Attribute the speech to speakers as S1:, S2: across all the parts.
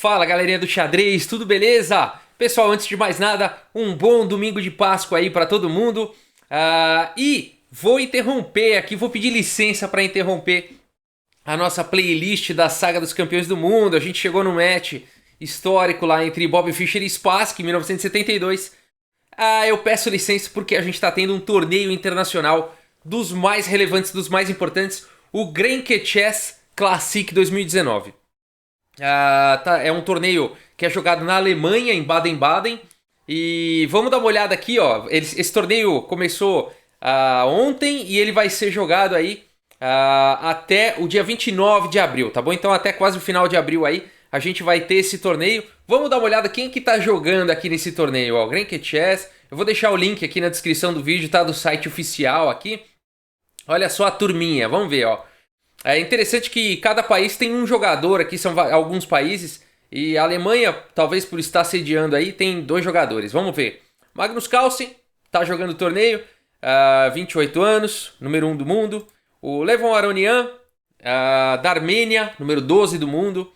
S1: Fala galerinha do xadrez, tudo beleza? Pessoal, antes de mais nada, um bom domingo de Páscoa aí para todo mundo. E vou interromper aqui, vou pedir licença para interromper a nossa playlist da Saga dos Campeões do Mundo. A gente chegou no match histórico lá entre Bobby Fischer e Spassky em 1972. Eu peço licença porque a gente está tendo um torneio internacional dos mais relevantes, dos mais importantes, o Grenke Chess Classic 2019. É um torneio que é jogado na Alemanha, em Baden-Baden. E vamos dar uma olhada aqui, ó. Esse torneio começou ontem e ele vai ser jogado aí até o dia 29 de abril, tá bom? Então até quase o final de abril aí a gente vai ter esse torneio. Vamos dar uma olhada quem que tá jogando aqui nesse torneio, ó. Grenke Chess. Eu vou deixar o link aqui na descrição do vídeo, tá? Do site oficial aqui. Olha só a turminha, vamos ver, ó. É interessante que cada país tem um jogador aqui, são alguns países, e a Alemanha, talvez por estar sediando aí, tem 2 jogadores. Vamos ver. Magnus Carlsen tá jogando o torneio, 28 anos, número 1 do mundo. O Levon Aronian, da Armênia, número 12 do mundo.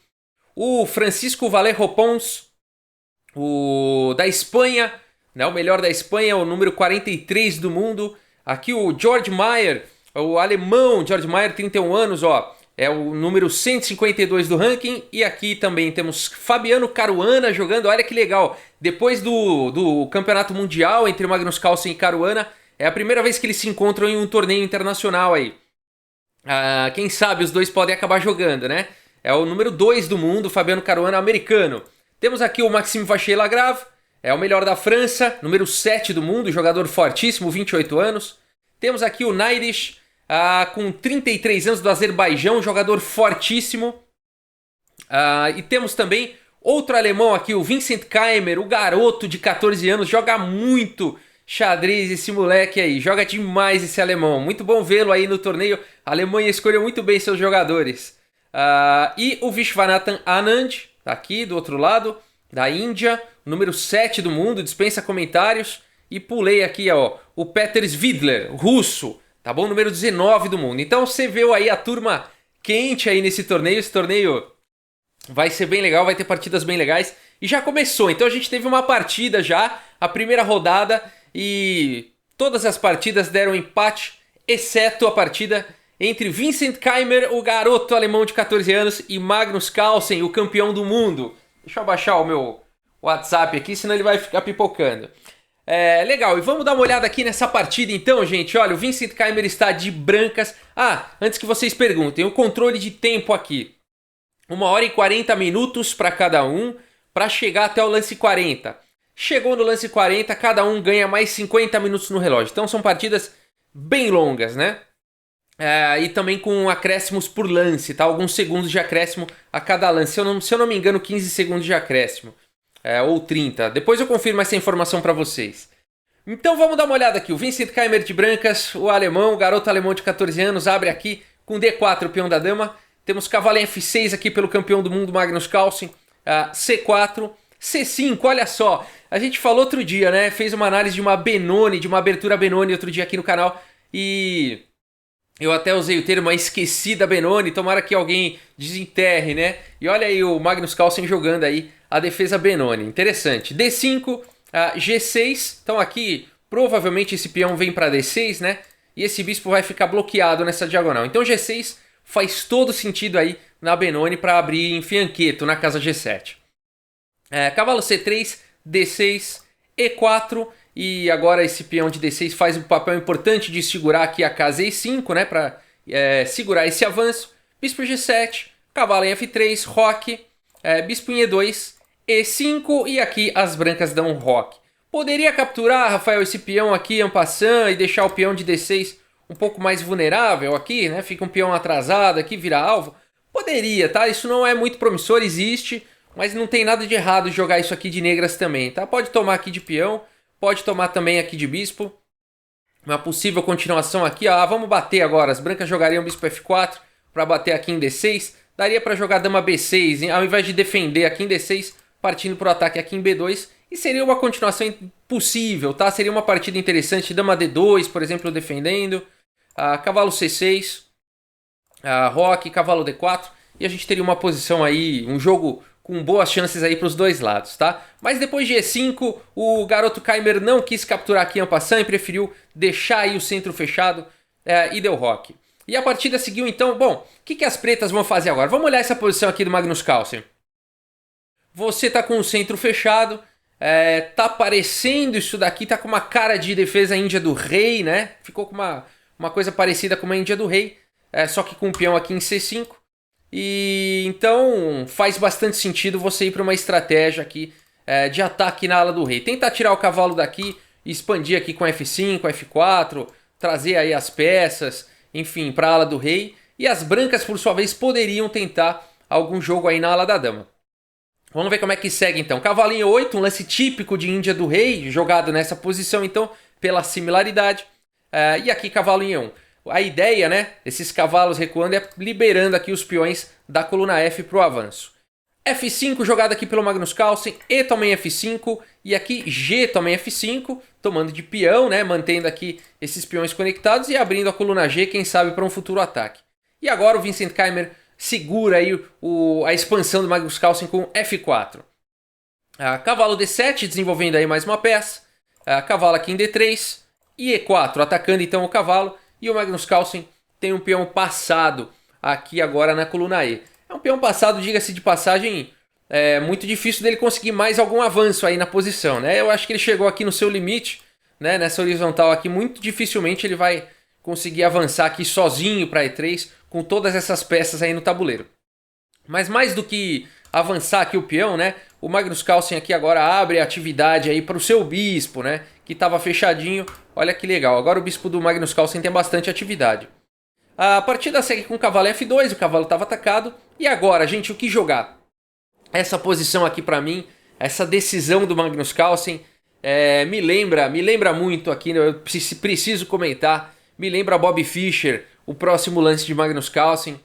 S1: O Francisco Valerro Pons, da Espanha, né, o melhor da Espanha, o número 43 do mundo. Aqui o George Meyer, o alemão George Meyer, 31 anos, ó, é o número 152 do ranking. E aqui também temos Fabiano Caruana jogando, olha que legal. Depois do campeonato mundial entre Magnus Carlsen e Caruana, é a primeira vez que eles se encontram em um torneio internacional aí. Quem sabe os dois podem acabar jogando, né? É o número 2 do mundo, Fabiano Caruana, americano. Temos aqui o Maxime Vachier-Lagrave, é o melhor da França, número 7 do mundo, jogador fortíssimo, 28 anos. Temos aqui o Naidish, com 33 anos, do Azerbaijão, jogador fortíssimo. E temos também outro alemão aqui, o Vincent Keimer, o garoto de 14 anos, joga muito xadrez esse moleque aí, joga demais esse alemão. Muito bom vê-lo aí no torneio, a Alemanha escolheu muito bem seus jogadores. E o Vishwanathan Anand, aqui do outro lado, da Índia, número 7 do mundo, dispensa comentários. E pulei aqui, ó, o Peter Svidler, russo, tá bom? Número 19 do mundo. Então você viu aí a turma quente aí nesse torneio. Esse torneio vai ser bem legal, vai ter partidas bem legais. E já começou, então a gente teve uma partida já, a primeira rodada. E todas as partidas deram empate, exceto a partida entre Vincent Keimer, o garoto alemão de 14 anos, e Magnus Carlsen, o campeão do mundo. Deixa eu abaixar o meu WhatsApp aqui, senão ele vai ficar pipocando. Legal, e vamos dar uma olhada aqui nessa partida então, gente. Olha, o Vincent Keimer está de brancas. Antes que vocês perguntem, o controle de tempo aqui. 1h e 40 minutos para cada um, para chegar até o lance 40. Chegou no lance 40, cada um ganha mais 50 minutos no relógio. Então são partidas bem longas, né? E também com acréscimos por lance, tá? Alguns segundos de acréscimo a cada lance. Se eu não me engano, 15 segundos de acréscimo. Ou 30. Depois eu confirmo essa informação para vocês. Então vamos dar uma olhada aqui. O Vincent Keimer de brancas, o alemão, o garoto alemão de 14 anos, abre aqui com D4 o peão da dama. Temos cavalo em F6 aqui pelo campeão do mundo, Magnus Carlsen. C4, C5, olha só. A gente falou outro dia, né? Fez uma análise de uma Benoni, de uma abertura Benoni outro dia aqui no canal. E eu até usei o termo esquecida Benoni, tomara que alguém desenterre, né? E olha aí o Magnus Carlsen jogando aí a defesa Benoni, interessante. D5, G6, então aqui provavelmente esse peão vem para D6, né? E esse bispo vai ficar bloqueado nessa diagonal. Então G6 faz todo sentido aí na Benoni para abrir em fianqueto na casa G7. Cavalo C3, D6, E4... E agora esse peão de D6 faz um papel importante de segurar aqui a casa E5, né? Para segurar esse avanço. Bispo G7, cavalo em F3, roque, bispo em E2, E5 e aqui as brancas dão roque. Poderia capturar, Rafael, esse peão aqui en passant e deixar o peão de D6 um pouco mais vulnerável aqui, né? Fica um peão atrasado aqui, vira alvo. Poderia, tá? Isso não é muito promissor, existe, mas não tem nada de errado jogar isso aqui de negras também, tá? Pode tomar aqui de peão. Pode tomar também aqui de bispo. Uma possível continuação aqui. Vamos bater agora. As brancas jogariam bispo F4 para bater aqui em D6. Daria para jogar dama B6, hein? Ao invés de defender aqui em D6, partindo para o ataque aqui em B2. E seria uma continuação possível, tá? Seria uma partida interessante. Dama D2, por exemplo, defendendo. Cavalo C6. Roque, cavalo D4. E a gente teria uma posição aí, um jogo com boas chances aí para os dois lados, tá? Mas depois de E5, o garoto Keimer não quis capturar aqui en passant e preferiu deixar aí o centro fechado e deu roque. E a partida seguiu então, bom, o que as pretas vão fazer agora? Vamos olhar essa posição aqui do Magnus Carlsen. Você tá com o centro fechado, tá parecendo isso daqui, tá com uma cara de defesa índia do rei, né? Ficou com uma coisa parecida com uma índia do rei, só que com o peão aqui em C5. E então faz bastante sentido você ir para uma estratégia aqui de ataque na ala do rei. Tentar tirar o cavalo daqui, expandir aqui com F5, F4, trazer aí as peças, enfim, para a ala do rei. E as brancas, por sua vez, poderiam tentar algum jogo aí na ala da dama. Vamos ver como é que segue então. Cavalinho 8, um lance típico de Índia do rei, jogado nessa posição então, pela similaridade. E aqui cavalo em E1. A ideia, né, esses cavalos recuando é liberando aqui os peões da coluna F para o avanço. F5 jogado aqui pelo Magnus Carlsen, E também F5, e aqui G também F5, tomando de peão, né, mantendo aqui esses peões conectados e abrindo a coluna G, quem sabe para um futuro ataque. E agora o Vincent Keimer segura aí a expansão do Magnus Carlsen com F4. Cavalo D7, desenvolvendo aí mais uma peça. Cavalo aqui em D3 e E4, atacando então o cavalo. E o Magnus Carlsen tem um peão passado aqui agora na coluna E. É um peão passado, diga-se de passagem, muito difícil dele conseguir mais algum avanço aí na posição, né? Eu acho que ele chegou aqui no seu limite, né? Nessa horizontal aqui, muito dificilmente ele vai conseguir avançar aqui sozinho para E3 com todas essas peças aí no tabuleiro. Mas mais do que avançar aqui o peão, né? O Magnus Carlsen aqui agora abre a atividade aí para o seu bispo, né? Que estava fechadinho. Olha que legal. Agora o bispo do Magnus Carlsen tem bastante atividade. A partida segue com o cavalo F2. O cavalo estava atacado. E agora, gente, o que jogar? Essa posição aqui para mim, essa decisão do Magnus Carlsen, me lembra muito aqui. Eu preciso comentar. Me lembra Bob Fischer, o próximo lance de Magnus Carlsen,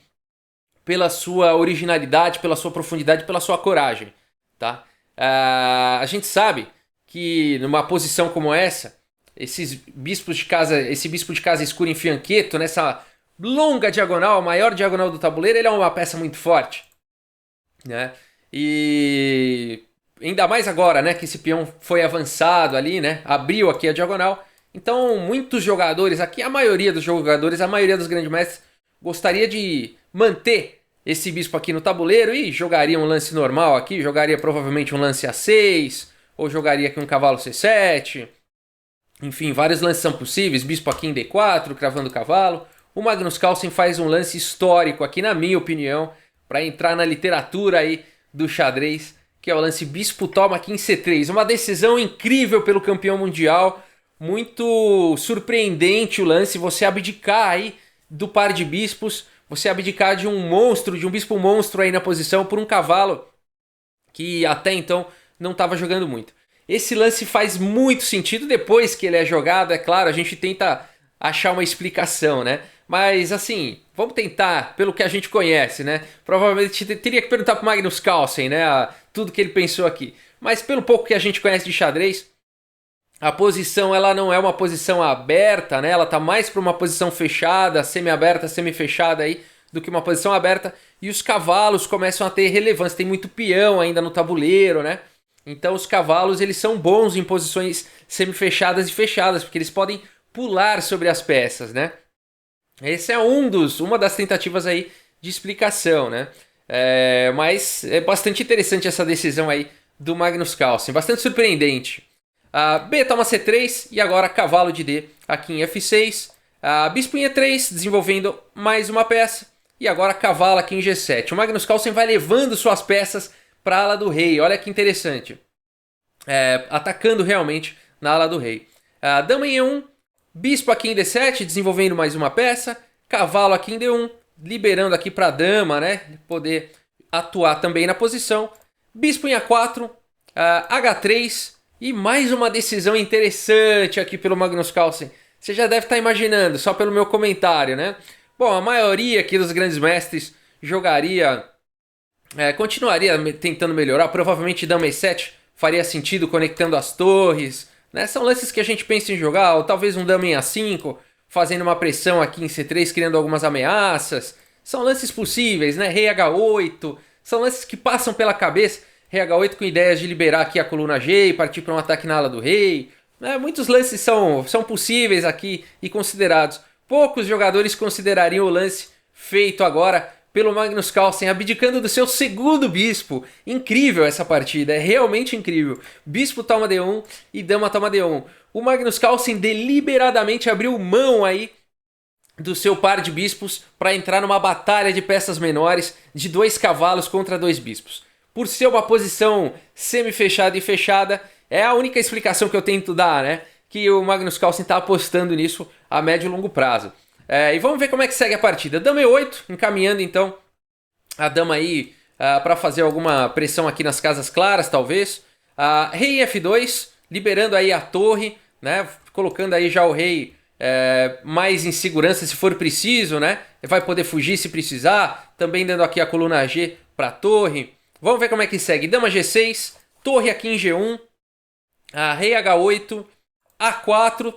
S1: pela sua originalidade, pela sua profundidade, pela sua coragem, tá? A gente sabe que numa posição como essa, esse bispo de casa escura em fianqueto, nessa longa diagonal, a maior diagonal do tabuleiro, ele é uma peça muito forte, né? E ainda mais agora, né, que esse peão foi avançado ali, né? Abriu aqui a diagonal. Então, muitos jogadores aqui, a maioria dos jogadores, a maioria dos grandes mestres, gostaria de manter esse bispo aqui no tabuleiro e jogaria um lance normal aqui, jogaria provavelmente um lance A6, ou jogaria aqui um cavalo C7. Enfim, vários lances são possíveis, bispo aqui em D4, cravando o cavalo. O Magnus Carlsen faz um lance histórico aqui, na minha opinião, para entrar na literatura aí do xadrez, que é o lance bispo toma aqui em C3. Uma decisão incrível pelo campeão mundial. Muito surpreendente o lance, você abdicar aí do par de bispos, você abdicar de um monstro, de um bispo monstro aí na posição por um cavalo que até então não estava jogando muito. Esse lance faz muito sentido depois que ele é jogado, é claro, a gente tenta achar uma explicação, né? Mas assim, vamos tentar pelo que a gente conhece, né? Provavelmente teria que perguntar para o Magnus Carlsen, né? Tudo que ele pensou aqui. Mas pelo pouco que a gente conhece de xadrez, a posição ela não é uma posição aberta, né? Ela tá mais para uma posição fechada, semi-aberta, semi-fechada aí, do que uma posição aberta. E os cavalos começam a ter relevância. Tem muito peão ainda no tabuleiro, né? Então os cavalos eles são bons em posições semi-fechadas e fechadas, porque eles podem pular sobre as peças, né? Esse é uma das tentativas aí de explicação, né? Mas é bastante interessante essa decisão aí do Magnus Carlsen, bastante surpreendente. B toma C3 e agora cavalo de D aqui em F6. Bispo em E3, desenvolvendo mais uma peça. E agora cavalo aqui em G7. O Magnus Carlsen vai levando suas peças para a ala do rei. Olha que interessante. Atacando realmente na ala do rei. Dama em E1. Bispo aqui em D7, desenvolvendo mais uma peça. Cavalo aqui em D1, liberando aqui para a dama, né? Poder atuar também na posição. Bispo em A4. H3. E mais uma decisão interessante aqui pelo Magnus Carlsen. Você já deve estar imaginando, só pelo meu comentário, né? Bom, a maioria aqui dos grandes mestres continuaria tentando melhorar. Provavelmente Dama E7 faria sentido conectando as torres, né? São lances que a gente pensa em jogar, ou talvez um Dama em A5, fazendo uma pressão aqui em C3, criando algumas ameaças. São lances possíveis, né? Rei H8, São lances que passam pela cabeça. Rei H8 com ideias de liberar aqui a coluna G e partir para um ataque na ala do rei. Muitos lances são possíveis aqui e considerados. Poucos jogadores considerariam o lance feito agora pelo Magnus Carlsen, abdicando do seu segundo bispo. Incrível essa partida, é realmente incrível. Bispo toma D1 e dama toma D1. O Magnus Carlsen deliberadamente abriu mão aí do seu par de bispos para entrar numa batalha de peças menores de 2 cavalos contra 2 bispos. Por ser uma posição semi-fechada e fechada, é a única explicação que eu tento dar, né? Que o Magnus Carlsen está apostando nisso a médio e longo prazo. E vamos ver como é que segue a partida. Dama E8, encaminhando então a dama aí para fazer alguma pressão aqui nas casas claras, talvez. Rei F2, liberando aí a torre, né? Colocando aí já o rei mais em segurança se for preciso, né? Vai poder fugir se precisar. Também dando aqui a coluna G para a torre. Vamos ver como é que segue. Dama G6, torre aqui em G1, rei H8, A4,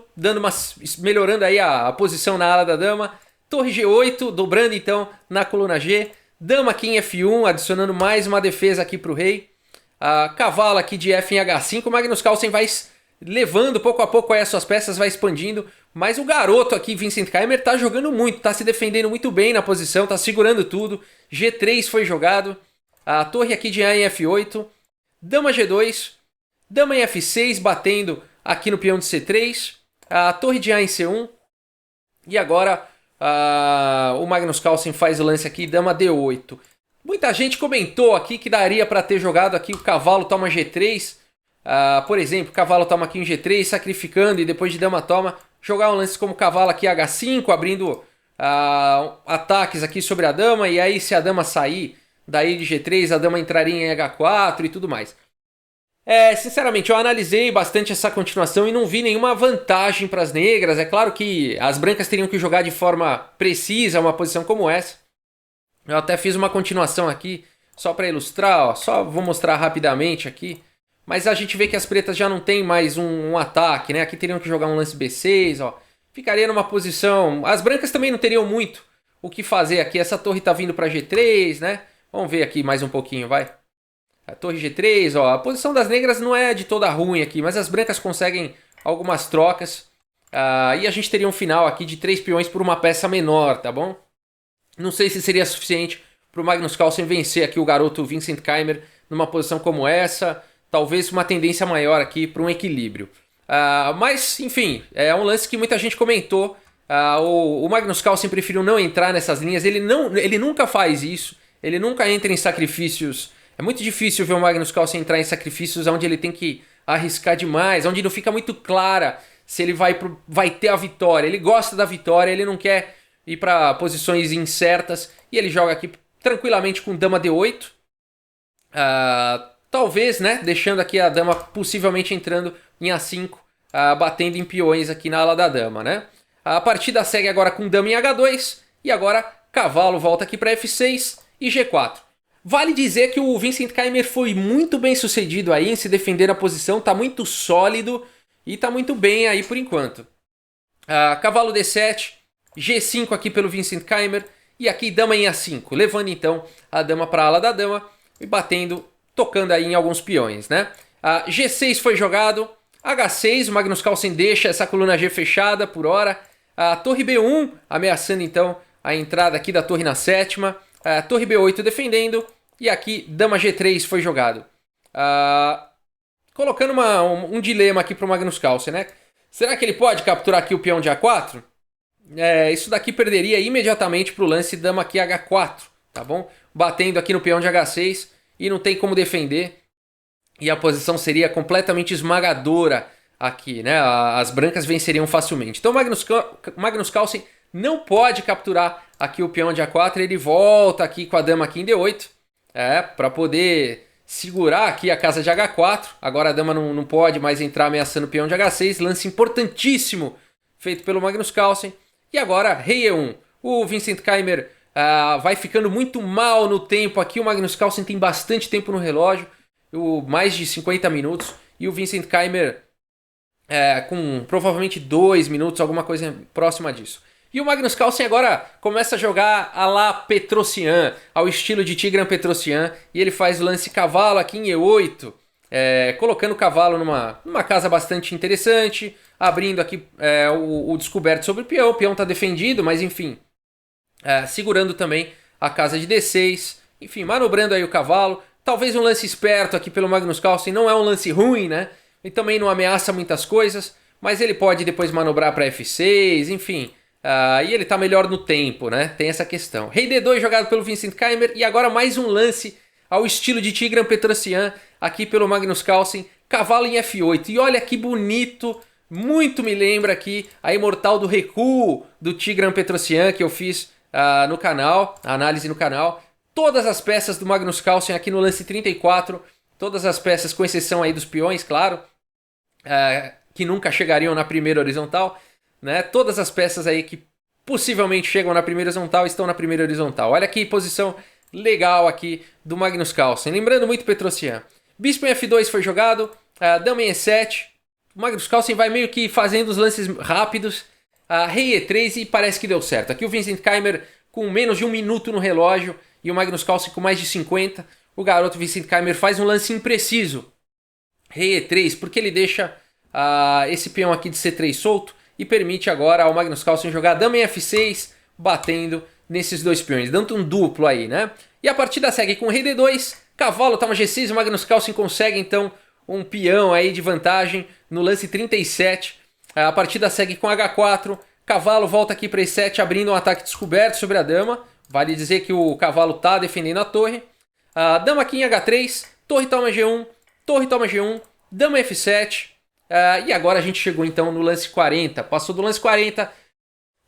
S1: melhorando aí a posição na ala da dama. Torre G8, dobrando então na coluna G. Dama aqui em F1, adicionando mais uma defesa aqui para o rei. Cavalo aqui de F em H5. O Magnus Carlsen vai levando pouco a pouco aí as suas peças, vai expandindo. Mas o garoto aqui, Vincent Keimer, tá jogando muito, tá se defendendo muito bem na posição, tá segurando tudo. G3 foi jogado. A torre aqui de A em F8. Dama G2. Dama em F6, batendo aqui no peão de C3. A torre de A em C1. E agora o Magnus Carlsen faz o lance aqui, dama D8. Muita gente comentou aqui que daria para ter jogado aqui o cavalo toma G3. Por exemplo, cavalo toma aqui em G3, sacrificando e depois de dama toma, jogar um lance como cavalo aqui H5, abrindo ataques aqui sobre a dama. E aí se a dama sair daí de G3, a dama entraria em H4 e tudo mais. Sinceramente, eu analisei bastante essa continuação e não vi nenhuma vantagem para as negras. É claro que as brancas teriam que jogar de forma precisa uma posição como essa. Eu até fiz uma continuação aqui, só para ilustrar, ó, só vou mostrar rapidamente aqui. Mas a gente vê que as pretas já não tem mais um ataque, né? Aqui teriam que jogar um lance B6, ó. Ficaria numa posição... As brancas também não teriam muito o que fazer aqui. Essa torre tá vindo para G3, né? Vamos ver aqui mais um pouquinho, vai. A torre G3, ó. A posição das negras não é de toda ruim aqui, mas as brancas conseguem algumas trocas. E a gente teria um final aqui de 3 peões por uma peça menor, tá bom? Não sei se seria suficiente para o Magnus Carlsen vencer aqui o garoto Vincent Keimer numa posição como essa. Talvez uma tendência maior aqui para um equilíbrio. Mas, enfim, é um lance que muita gente comentou. O Magnus Carlsen preferiu não entrar nessas linhas. Ele nunca faz isso. Ele nunca entra em sacrifícios. É muito difícil ver o Magnus Carlsen entrar em sacrifícios onde ele tem que arriscar demais, onde não fica muito clara se ele vai ter a vitória. Ele gosta da vitória, ele não quer ir para posições incertas. E ele joga aqui tranquilamente com dama D8. Talvez, né, deixando aqui a dama possivelmente entrando em A5, batendo em peões aqui na ala da dama, né? A partida segue agora com dama em H2 e agora cavalo volta aqui para F6 e G4. Vale dizer que o Vincent Keimer foi muito bem sucedido aí em se defender a posição, tá muito sólido e tá muito bem aí por enquanto. Cavalo D7, G5 aqui pelo Vincent Keimer e aqui dama em A5, levando então a dama para a ala da dama e batendo, tocando aí em alguns peões, né? G6 foi jogado, H6, o Magnus Carlsen deixa essa coluna G fechada por hora. Torre B1, ameaçando então a entrada aqui da torre na sétima. Torre B8 defendendo. E aqui dama G3 foi jogado. Colocando um dilema aqui para o Magnus Carlsen, né? Será que ele pode capturar aqui o peão de A4? Isso daqui perderia imediatamente para o lance dama aqui H4, tá bom? Batendo aqui no peão de H6 e não tem como defender. E a posição seria completamente esmagadora aqui, né? As brancas venceriam facilmente. Então Magnus Carlsen não pode capturar aqui o peão de A4. Ele volta aqui com a dama aqui em D8. Para poder segurar aqui a casa de H4. Agora a dama não pode mais entrar ameaçando o peão de H6. Lance importantíssimo feito pelo Magnus Carlsen. E agora rei E1. O Vincent Keimer vai ficando muito mal no tempo aqui. O Magnus Carlsen tem bastante tempo no relógio. Mais de 50 minutos. E o Vincent Keimer com provavelmente 2 minutos, alguma coisa próxima disso. E o Magnus Carlsen agora começa a jogar à la Petrosian, ao estilo de Tigran Petrosian, e ele faz o lance cavalo aqui em E8, colocando o cavalo numa casa bastante interessante, abrindo aqui o descoberto sobre o peão está defendido, mas enfim, segurando também a casa de D6, enfim, manobrando aí o cavalo, talvez um lance esperto aqui pelo Magnus Carlsen, não é um lance ruim, né, e também não ameaça muitas coisas, mas ele pode depois manobrar para F6, enfim... e ele tá melhor no tempo, né? Tem essa questão. Rei D2 jogado pelo Vincent Keimer. E agora mais um lance ao estilo de Tigran Petrosian aqui pelo Magnus Carlsen. Cavalo em F8. E olha que bonito. Muito me lembra aqui a Imortal do Recuo do Tigran Petrosian que eu fiz no canal. A análise no canal. Todas as peças do Magnus Carlsen aqui no lance 34. Todas as peças com exceção aí dos peões, claro. Que nunca chegariam na primeira horizontal. Né? Todas as peças aí que possivelmente chegam na primeira horizontal estão na primeira horizontal. Olha que posição legal aqui do Magnus Carlsen. Lembrando muito Petrosian. Bispo em F2 foi jogado. Dama em E7. O Magnus Carlsen vai meio que fazendo os lances rápidos. Rei E3 e parece que deu certo. Aqui o Vincent Keimer com menos de 1 minuto no relógio. E o Magnus Carlsen com mais de 50. O garoto Vincent Keimer faz um lance impreciso. Rei E3 porque ele deixa esse peão aqui de C3 solto. E permite agora ao Magnus Carlsen jogar dama em F6, batendo nesses dois peões, dando um duplo aí, né? E a partida segue com rei D2, cavalo toma G6, o Magnus Carlsen consegue então um peão aí de vantagem no lance 37. A partida segue com H4, cavalo volta aqui para E7, abrindo um ataque descoberto sobre a dama. Vale dizer que o cavalo tá defendendo a torre. Dama aqui em H3, torre toma G1, torre toma G1, dama F7. E agora a gente chegou então no lance 40. Passou do lance 40.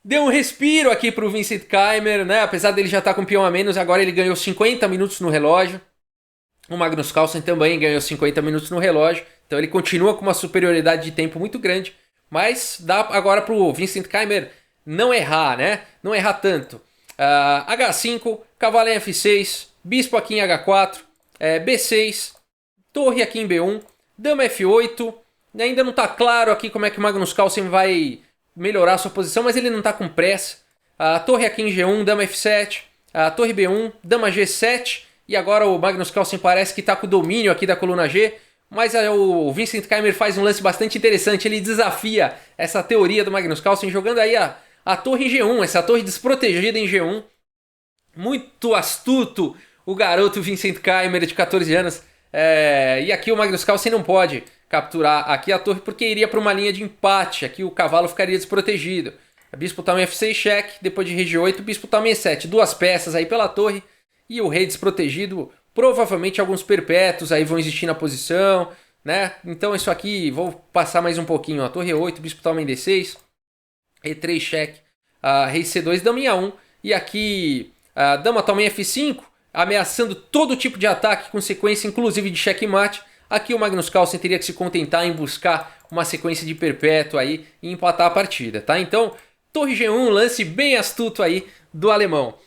S1: Deu um respiro aqui pro Vincent Keimer, né? Apesar dele já estar com peão a menos, agora ele ganhou 50 minutos no relógio. O Magnus Carlsen também ganhou 50 minutos no relógio. Então ele continua com uma superioridade de tempo muito grande. Mas dá agora pro Vincent Keimer não errar, né? Não errar tanto. H5, cavalo em F6, bispo aqui em H4, B6, torre aqui em B1, dama F8. Ainda não está claro aqui como é que o Magnus Carlsen vai melhorar a sua posição, mas ele não está com pressa. A torre aqui em G1, dama F7, a torre B1, dama G7, e agora o Magnus Carlsen parece que está com o domínio aqui da coluna G, mas o Vincent Keimer faz um lance bastante interessante, ele desafia essa teoria do Magnus Carlsen, jogando aí a torre em G1, essa torre desprotegida em G1. Muito astuto o garoto Vincent Keimer de 14 anos, e aqui o Magnus Carlsen não pode capturar aqui a torre porque iria para uma linha de empate. Aqui o cavalo ficaria desprotegido. Bispo toma F6 cheque, depois de rei G8, bispo toma E7. Duas peças aí pela torre e o rei desprotegido. Provavelmente alguns perpétuos aí vão existir na posição, né? Então isso aqui, vou passar mais um pouquinho. A torre E8, bispo toma em D6, E3 cheque, rei C2, dama em A1. E aqui a dama toma em F5, ameaçando todo tipo de ataque com sequência, inclusive de checkmate. Aqui o Magnus Carlsen teria que se contentar em buscar uma sequência de perpétuo aí e empatar a partida, tá? Então, torre G1, lance bem astuto aí do alemão.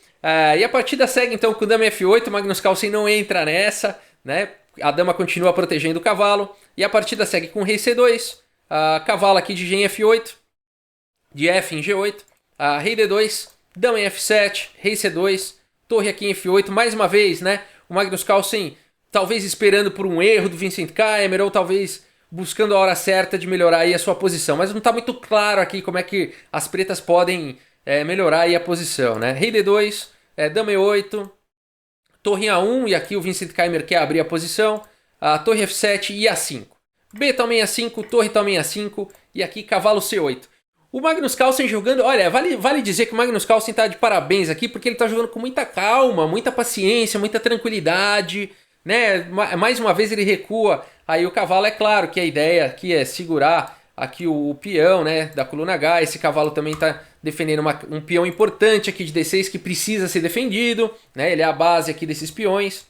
S1: E a partida segue então com dama F8, o Magnus Carlsen não entra nessa, né? A dama continua protegendo o cavalo. E a partida segue com rei C2, cavalo aqui de G em F8, de F em G8, rei D2, dama em F7, rei C2, torre aqui em F8, mais uma vez, né? O Magnus Carlsen talvez esperando por um erro do Vincent Keimer, ou talvez buscando a hora certa de melhorar aí a sua posição. Mas não está muito claro aqui como é que as pretas podem melhorar aí a posição, né? Rei D2, dama E8, torre em A1, e aqui o Vincent Keimer quer abrir a posição, torre F7 e A5. B também A5, torre também A5, e aqui cavalo C8. O Magnus Carlsen jogando, olha, vale dizer que o Magnus Carlsen está de parabéns aqui, porque ele está jogando com muita calma, muita paciência, muita tranquilidade, né? Mais uma vez ele recua aí o cavalo. É claro que a ideia aqui é segurar aqui o peão, né, da coluna H. Esse cavalo também está defendendo um peão importante aqui de D6 que precisa ser defendido, né? Ele é a base aqui desses peões.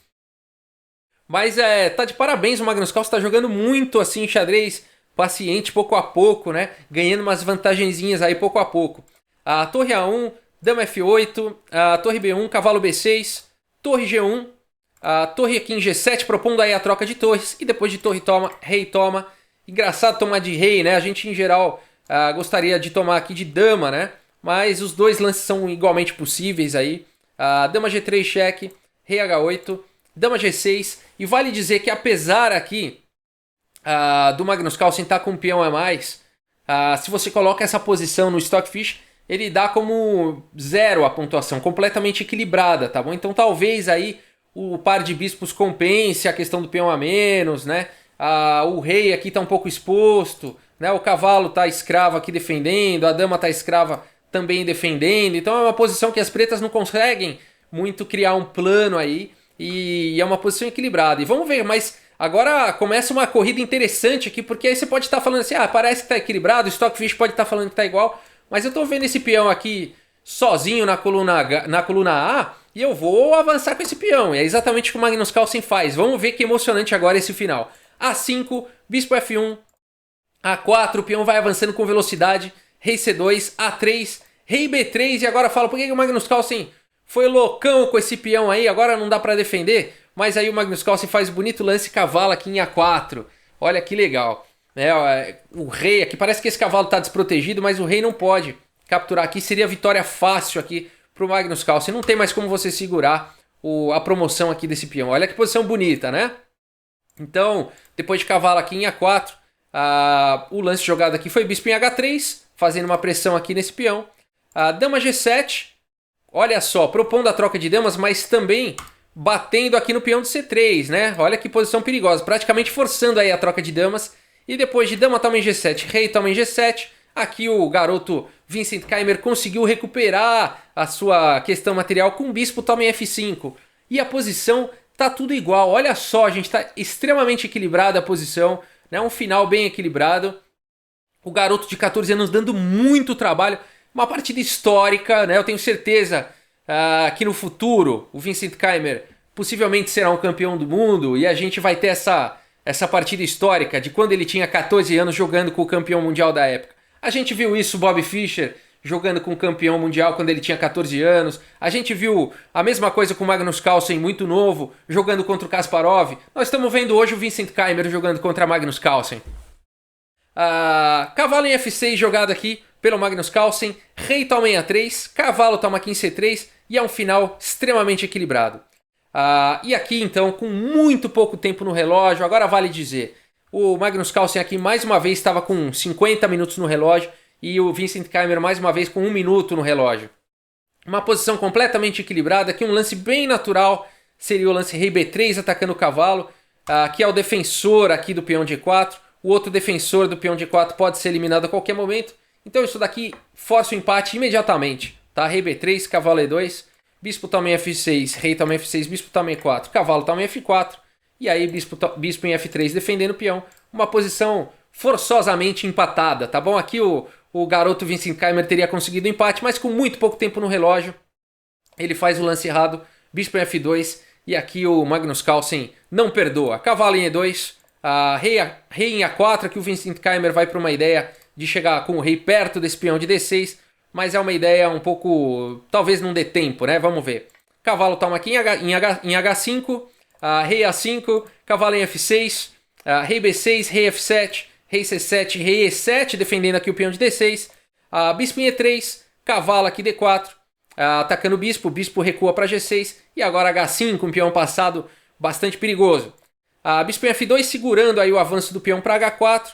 S1: Mas tá de parabéns, o Magnus Carlsen está jogando muito assim xadrez paciente, pouco a pouco, né? Ganhando umas vantagenzinhas aí pouco a pouco. A torre A1, dama F8, a torre B1, cavalo B6, torre G1, a torre aqui em G7, propondo aí a troca de torres, e depois de torre toma, rei toma. Engraçado tomar de rei, né? A gente em geral gostaria de tomar aqui de dama, né? mas os dois lances são igualmente possíveis aí. Dama G3 cheque, rei H8, dama G6, e vale dizer que apesar aqui do Magnus Carlsen estar com um peão a mais, se você coloca essa posição no Stockfish, ele dá como 0 a pontuação, completamente equilibrada, tá bom? Então talvez aí o par de bispos compense a questão do peão a menos, né? O rei aqui está um pouco exposto, né? O cavalo está escravo aqui defendendo, a dama está escrava também defendendo. Então é uma posição que as pretas não conseguem muito criar um plano aí, e é uma posição equilibrada. E vamos ver, mas agora começa uma corrida interessante aqui, porque aí você pode estar falando assim, parece que está equilibrado, o Stockfish pode estar falando que está igual, mas eu estou vendo esse peão aqui sozinho na coluna A, e eu vou avançar com esse peão. E é exatamente o que o Magnus Carlsen faz. Vamos ver que emocionante agora esse final. A5, bispo F1, A4, o peão vai avançando com velocidade, rei C2, A3, rei B3, e agora fala, por que o Magnus Carlsen foi loucão com esse peão aí, agora não dá para defender? Mas aí o Magnus Carlsen faz um bonito lance cavalo aqui em A4. Olha que legal. O rei aqui, parece que esse cavalo está desprotegido, mas o rei não pode capturar aqui. Seria vitória fácil aqui para o Magnus Carlsen. Não tem mais como você segurar a promoção aqui desse peão. Olha que posição bonita, né? Então, depois de cavalo aqui em A4, o lance jogado aqui foi bispo em H3, fazendo uma pressão aqui nesse peão. Dama G7, olha só, propondo a troca de damas, mas também batendo aqui no peão de C3, né? Olha que posição perigosa, praticamente forçando aí a troca de damas. E depois de dama toma em G7, rei toma em G7, aqui o garoto Vincent Keimer conseguiu recuperar a sua questão material com o bispo toma em F5. E a posição tá tudo igual, olha só, gente, tá extremamente equilibrada a posição, né? Um final bem equilibrado. O garoto de 14 anos dando muito trabalho, uma partida histórica, né? Eu tenho certeza que no futuro o Vincent Keimer possivelmente será um campeão do mundo e a gente vai ter essa partida histórica de quando ele tinha 14 anos jogando com o campeão mundial da época. A gente viu isso, Bob Fischer, jogando com o campeão mundial quando ele tinha 14 anos. A gente viu a mesma coisa com o Magnus Carlsen, muito novo, jogando contra o Kasparov. Nós estamos vendo hoje o Vincent Keimer jogando contra Magnus Carlsen. Cavalo em F6 jogado aqui pelo Magnus Carlsen. Rei toma em A3, cavalo toma aqui em C3 e é um final extremamente equilibrado. E aqui então, com muito pouco tempo no relógio, agora vale dizer, o Magnus Carlsen aqui mais uma vez estava com 50 minutos no relógio e o Vincent Keimer mais uma vez com 1 minuto no relógio. Uma posição completamente equilibrada, aqui um lance bem natural seria o lance rei B3 atacando o cavalo, que é o defensor aqui do peão de E4, o outro defensor do peão de E4 pode ser eliminado a qualquer momento, então isso daqui força o empate imediatamente, tá? Rei B3, cavalo E2, bispo toma em F6, rei toma em F6, bispo toma em E4, cavalo toma em F4, e aí bispo em F3 defendendo o peão, uma posição forçosamente empatada, tá bom? Aqui o garoto Vincent Keimer teria conseguido o empate, mas com muito pouco tempo no relógio, ele faz o lance errado, bispo em F2, e aqui o Magnus Carlsen não perdoa. Cavalo em E2, rei em A4, aqui o Vincent Keimer vai para uma ideia de chegar com o rei perto desse peão de D6, mas é uma ideia um pouco, talvez não dê tempo, né? Vamos ver. Cavalo toma aqui em H5, rei A5, cavalo em F6, rei B6, rei F7, rei C7, rei E7, defendendo aqui o peão de D6, bispo em E3, cavalo aqui D4, atacando o bispo recua para G6, e agora H5, um peão passado bastante perigoso. Bispo em F2, segurando aí o avanço do peão para H4,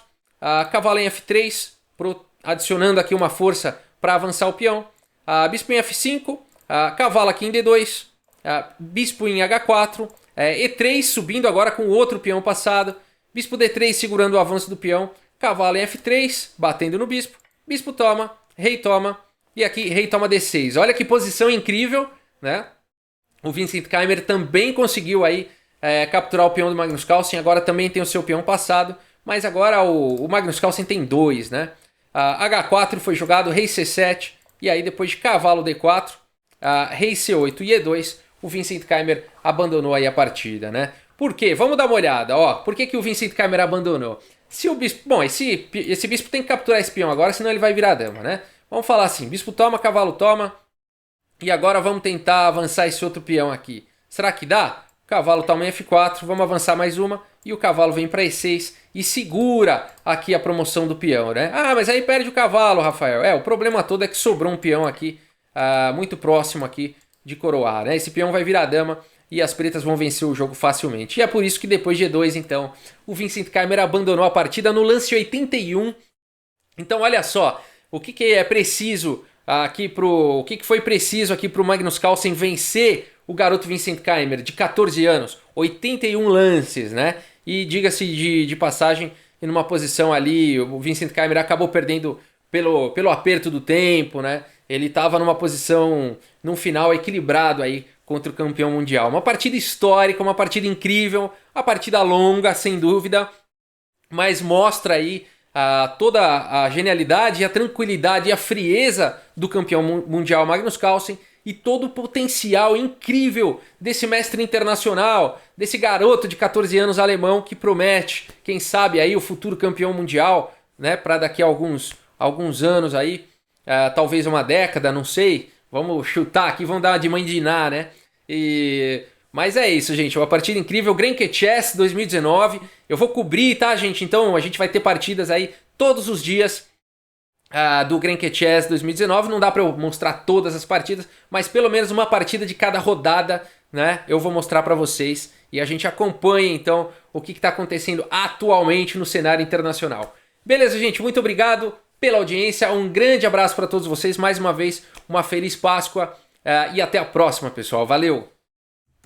S1: cavalo em F3, adicionando aqui uma força para avançar o peão, bispo em F5, cavalo aqui em D2, bispo em H4, E3 subindo agora com o outro peão passado, bispo D3 segurando o avanço do peão, cavalo em F3, batendo no bispo, bispo toma, e aqui rei toma D6. Olha que posição incrível, né? O Vincent Keimer também conseguiu aí capturar o peão do Magnus Carlsen, agora também tem o seu peão passado, mas agora o Magnus Carlsen tem 2, né? H4 foi jogado, rei C7, e aí depois de cavalo D4, rei C8 e E2, o Vincent Keimer abandonou aí a partida, né? Por quê? Vamos dar uma olhada, ó. Por que o Vincent Keimer abandonou? Se o bispo... Bom, esse bispo tem que capturar esse peão agora, senão ele vai virar dama, né? Vamos falar assim, bispo toma, cavalo toma, e agora vamos tentar avançar esse outro peão aqui. Será que dá? Cavalo toma em F4, vamos avançar mais uma, e o cavalo vem para E6 e segura aqui a promoção do peão, né? Ah, mas aí perde o cavalo, Rafael. O problema todo é que sobrou um peão aqui, muito próximo aqui de coroar, né? Esse peão vai virar dama e as pretas vão vencer o jogo facilmente. E é por isso que depois de E2, então, o Vincent Keimer abandonou a partida no lance 81. Então, olha só, o que é preciso aqui o que foi preciso aqui pro Magnus Carlsen vencer o garoto Vincent Keimer, de 14 anos, 81 lances, né? E diga-se de passagem, numa posição ali, o Vincent Keimer acabou perdendo pelo aperto do tempo, né? Ele estava numa posição, num final equilibrado aí contra o campeão mundial. Uma partida histórica, uma partida incrível, uma partida longa, sem dúvida, mas mostra aí toda a genialidade, a tranquilidade e a frieza do campeão mundial Magnus Carlsen e todo o potencial incrível desse mestre internacional, desse garoto de 14 anos alemão que promete, quem sabe aí o futuro campeão mundial, né, para daqui a alguns anos aí, talvez uma década, não sei, vamos chutar aqui, vamos dar uma de mãe de Iná, né? Mas é isso, gente, uma partida incrível, Grenke Chess 2019, eu vou cobrir, tá, gente? Então a gente vai ter partidas aí todos os dias do Grenke Chess 2019, não dá pra eu mostrar todas as partidas, mas pelo menos uma partida de cada rodada, né, eu vou mostrar pra vocês e a gente acompanha então o que tá acontecendo atualmente no cenário internacional. Beleza, gente, muito obrigado pela audiência, um grande abraço pra todos vocês, mais uma vez, uma feliz Páscoa e até a próxima, pessoal, valeu!